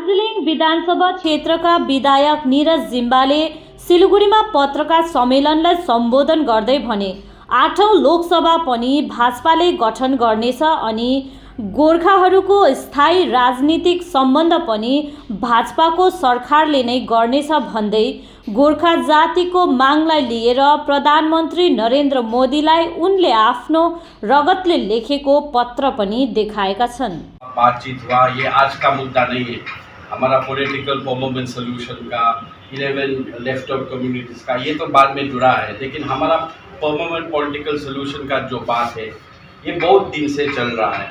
दार्जिलिङ विधानसभा क्षेत्रका विधायक निरज जिम्बाले सिलगढीमा पत्रकार सम्मेलनलाई सम्बोधन गर्दै भने 8औं लोकसभा पनि भाजपाले गठन गर्नेछ अनि गोर्खाहरूको स्थायी राजनीतिक सम्बन्ध पनि भाजपाको सरकारले नै गर्नेछ भन्दै गोर्खा जातिको मागलाई लिएर प्रधानमन्त्री नरेन्द्र मोदीलाई उनले आफ्नो रगतले लेखेको पत्र पनि देखाएका छन्। बातचीत हुआ, ये आज का मुद्दा नहीं है। हमारा पॉलिटिकल परमानेंट सोल्यूशन का 11 लेफ्ट आउट कम्युनिटीज़ का ये तो बाद में जुड़ा है, लेकिन हमारा परमानेंट पॉलिटिकल सोल्यूशन का जो बात है ये बहुत दिन से चल रहा है।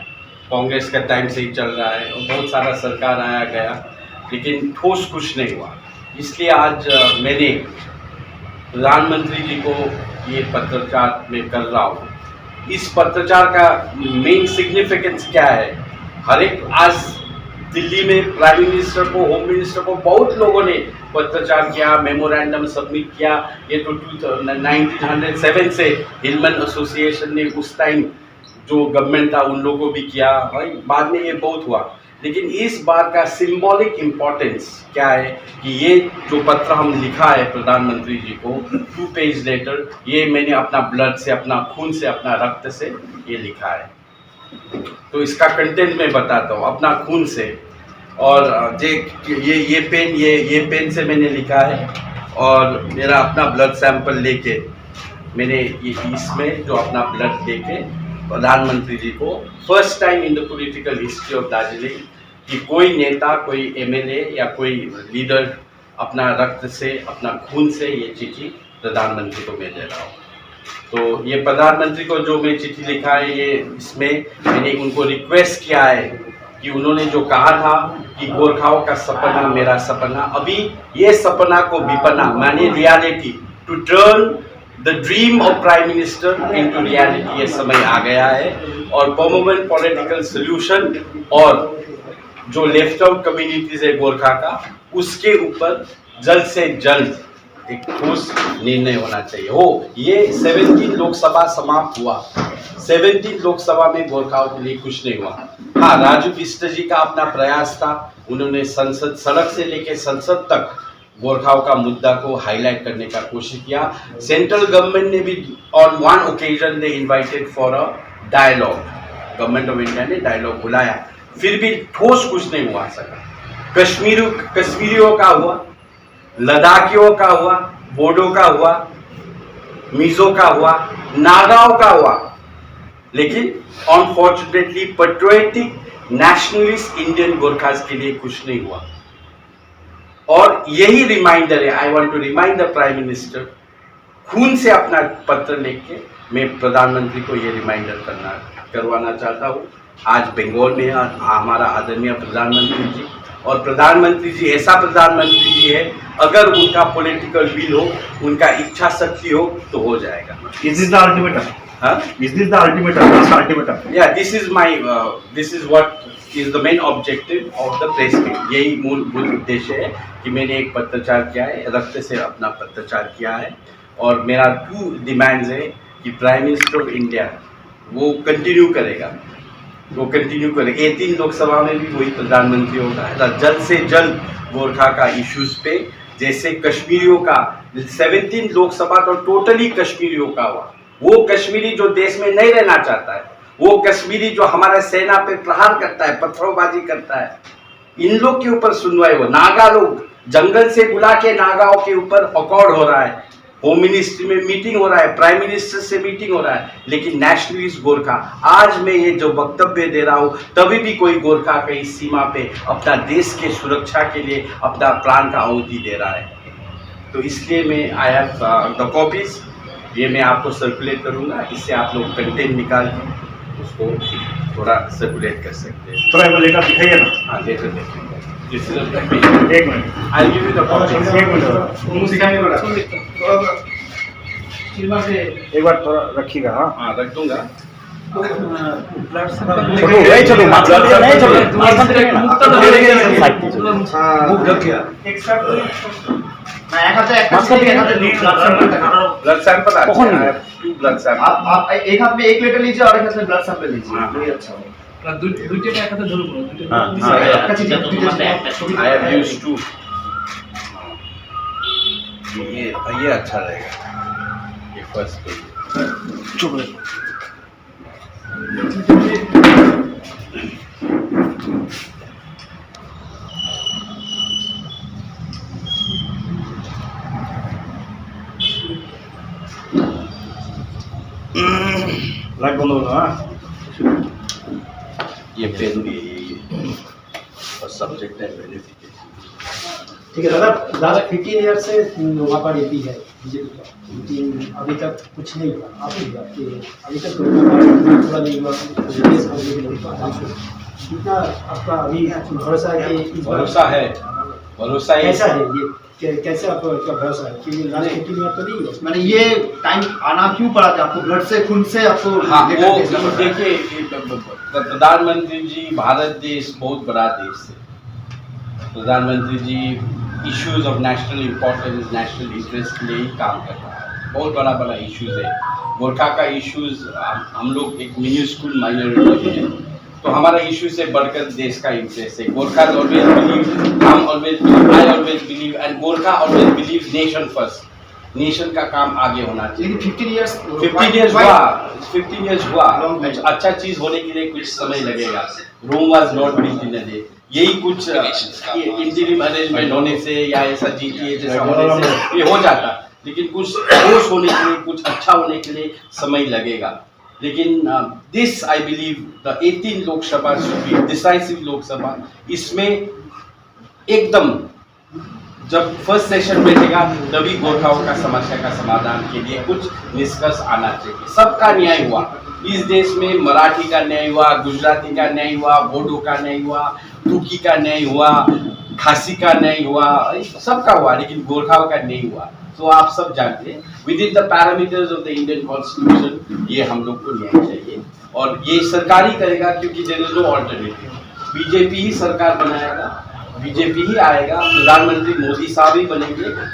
कांग्रेस का टाइम से ही चल रहा है और बहुत सारा सरकार आया गया, लेकिन ठोस कुछ नहीं हुआ। इसलिए आज मैंने प्रधानमंत्री जी को ये पत्रचार में कर रहा हूँ। इस पत्रचार का मेन सिग्निफिकेंस क्या है? हर एक आज दिल्ली में प्राइम मिनिस्टर को, होम मिनिस्टर को बहुत लोगों ने पत्रचार किया, मेमोरेंडम सबमिट किया। ये तो 1907 से हिलमन एसोसिएशन ने उस टाइम जो गवर्नमेंट था उन लोगों को भी किया, भाई बाद में ये बहुत हुआ। लेकिन इस बात का सिंबॉलिक इम्पोर्टेंस क्या है कि ये जो पत्र हम लिखा है प्रधानमंत्री जी को 2 पेज लेटर, ये मैंने अपना ब्लड से, अपना खून से, अपना रक्त से ये लिखा है। तो इसका कंटेंट मैं बताता हूँ अपना खून से। और ये पेन से मैंने लिखा है और मेरा अपना ब्लड सैंपल लेके मैंने ये इसमें जो अपना ब्लड लेके प्रधानमंत्री जी को first time in the political history of Darjeeling कि कोई नेता, कोई एमएलए या कोई लीडर अपना रक्त से, अपना खून से ये चिट्ठी प्रधानमंत्री को मैं दे रहा हूँ। तो ये प्रधानमंत्री को जो मैं चिट्ठी लिखा है, ये इसमें मैंने उनको रिक्वेस्ट किया है कि उन्होंने जो कहा था कि गोरखाओं का सपना मेरा सपना, अभी ये सपना को विपना माने reality, to turn the dream of prime minister into reality, ये समय आ गया है। और परमानेंट पॉलिटिकल सोल्यूशन और जो लेफ्ट आउट कम्युनिटीज है गोरखा का, उसके ऊपर जल्द से जल्द एक ठोस निर्णय होना चाहिए। हो ये 17 लोकसभा समाप्त हुआ, 17 लोकसभा में गोरखाओं के लिए कुछ नहीं हुआ। हाँ, राजू बिष्ट जी का अपना प्रयास था, उन्होंने संसद, सड़क से लेकर संसद तक गोरखाओं का मुद्दा को हाईलाइट करने का कोशिश किया। सेंट्रल गवर्नमेंट ने भी on one occasion they invited for a dialogue, government of India ने डायलॉग बुलाया, फिर भी ठोस कुछ नहीं हुआ सका। कश्मीरियों का हुआ, लद्दाखियों का हुआ, बोडो का हुआ, मिजो का हुआ, नागाओं का हुआ, लेकिन unfortunately patriotic nationalist Indian Gorkhas के लिए कुछ नहीं हुआ। और यही रिमाइंडर है, I want to remind the prime minister, खून से अपना पत्र लिख के मैं प्रधानमंत्री को ये रिमाइंडर करवाना चाहता हूँ। आज बंगाल में हमारा आदरणीय प्रधानमंत्री जी, और प्रधानमंत्री जी ऐसा प्रधानमंत्री जी है, अगर उनका पॉलिटिकल विल हो, उनका इच्छा शक्ति हो तो हो जाएगा। Is this the ultimatum? Huh? Is this the ultimatum? Last ultimatum? Yeah, this is what is the main objective of the press meet. यही मूलभूत उद्देश्य है कि मैंने एक पत्रचार किया है, रक्त से अपना पत्रचार किया है। और मेरा 2 डिमांड्स है कि प्राइम मिनिस्टर ऑफ इंडिया वो कंटिन्यू करेगा, 18 लोकसभा में भी वही प्रधानमंत्री होगा। जल्द से जल्द गोरखा का इश्यूज पे, जैसे कश्मीरियों का 17 लोकसभा तो टोटली कश्मीरियों का हुआ, वो कश्मीरी जो देश में नहीं रहना चाहता है, वो कश्मीरी जो हमारे सेना पे प्रहार करता है, पत्थरबाजी करता है, इन लोग के ऊपर सुनवाई हो। नागा लोग जंगल से बुला के नागाओं के ऊपर अकॉर्ड हो रहा है, होम मिनिस्ट्री में मीटिंग हो रहा है, प्राइम मिनिस्टर से मीटिंग हो रहा है, लेकिन नेशनलिस्ट गोरखा, आज मैं ये जो वक्तव्य दे रहा हूँ तभी भी कोई गोरखा कहीं सीमा पे अपना देश के सुरक्षा के लिए अपना प्राण का आहुति दे रहा है। तो इसलिए मैं आई हैव द कॉपीज, ये मैं आपको सर्कुलेट करूँगा, इससे आप लोग कंटेंट निकाल के उसको थोड़ा सर्कुलेट कर सकते हैं। थोड़ा एक लेटर दिखाइए ना। हाँ, लेटर देखेंगे। एक minute, I give you the copies. एक मिनट सिखाइए बेटा, एक बार थोड़ा रखिएगा। हाँ, रख दूंगा। छोटू नहीं, चलो मास्क नहीं, चलो मास्क ब्लड सैंपल आप एक हाथ में 1 लीटर लीजिए और एक हाथ में ब्लड सैंपल लीजिए। अच्छा দুইটা একসাথে ধরুন হ্যাঁ, I have used two. ये अच्छा रहेगा, ये फर्स्ट पेज। चुप रहे। लाइट बंद होगा हाँ ये पेन भी है, ये और सब्जेक्ट है वेरिफिकेशन। ठीक है दादा, दादा 15 ईयर से वहाँ पर एपी है बीजेपी का, लेकिन अभी तक कुछ नहीं हुआ। आप ही आपके अभी तक थोड़ा नहीं हुआ, कितना आपका अभी भरोसा है कि इस बार भरोसा है, भरोसा है। कैसा है ये कैसे आपका भरोसा है कि लास्ट 15 ईयर तो नहीं हुआ? मैंने ये टाइम आना क्यों पड़ा था आपको? ब्लड से खून से आपको हाँ, लेटर वो भेजना पड़ा? देखिए प्रधानमंत्री जी, भारत देश बहुत बड़ा देश है। प्रधानमंत्री जी issues of national importance, national interest के लिए ही काम कर रहा है। बहुत बड़ा बड़ा इश्यूज है। गोरखा का इश्यूज, हम लोग एक मिन्यूस्कूल माइनॉरिटी है, तो हमारा इश्यू से बढ़कर देश का इंटरेस्ट है। गोरखा ऑलवेज बिलीव, हम always believe, I always believe and Gorkha always believe nation first. Nation का काम आगे होना चाहिए। लेकिन 15 इयर्स 15 इयर्स हुआ। कुछ अच्छा चीज होने के लिए कुछ समय लगेगा। Rome was not built in a day. यही कुछ इंटीरिम अरेंजमेंट होने से या ऐसा जीटीए जैसा होने से ये हो जाता, लेकिन कुछ ठोस होने के लिए, कुछ अच्छा होने के लिए समय लगेगा। लेकिन this I believe the 18 Lok Sabha should be decisive Lok Sabha. इसमें एकदम जब फर्स्ट सेशन बैठेगा तभी गोरखाओं का समस्या का समाधान के लिए कुछ निष्कर्ष आना चाहिए। सबका न्याय हुआ इस देश में। मराठी का न्याय हुआ, गुजराती का न्याय हुआ, बोडो का न्याय हुआ, तुर्की का न्याय हुआ, खासी का न्याय हुआ, सबका हुआ, लेकिन गोरखाओं का नहीं हुआ। तो आप सब जानते हैं with in the parameters of the Indian constitution ये हम लोग को न्याय चाहिए और ये सरकार ही करेगा, क्योंकि there is no alternative. BJP ही सरकार बनाएगा, बीजेपी ही आएगा, प्रधानमंत्री मोदी साहब ही बनेंगे।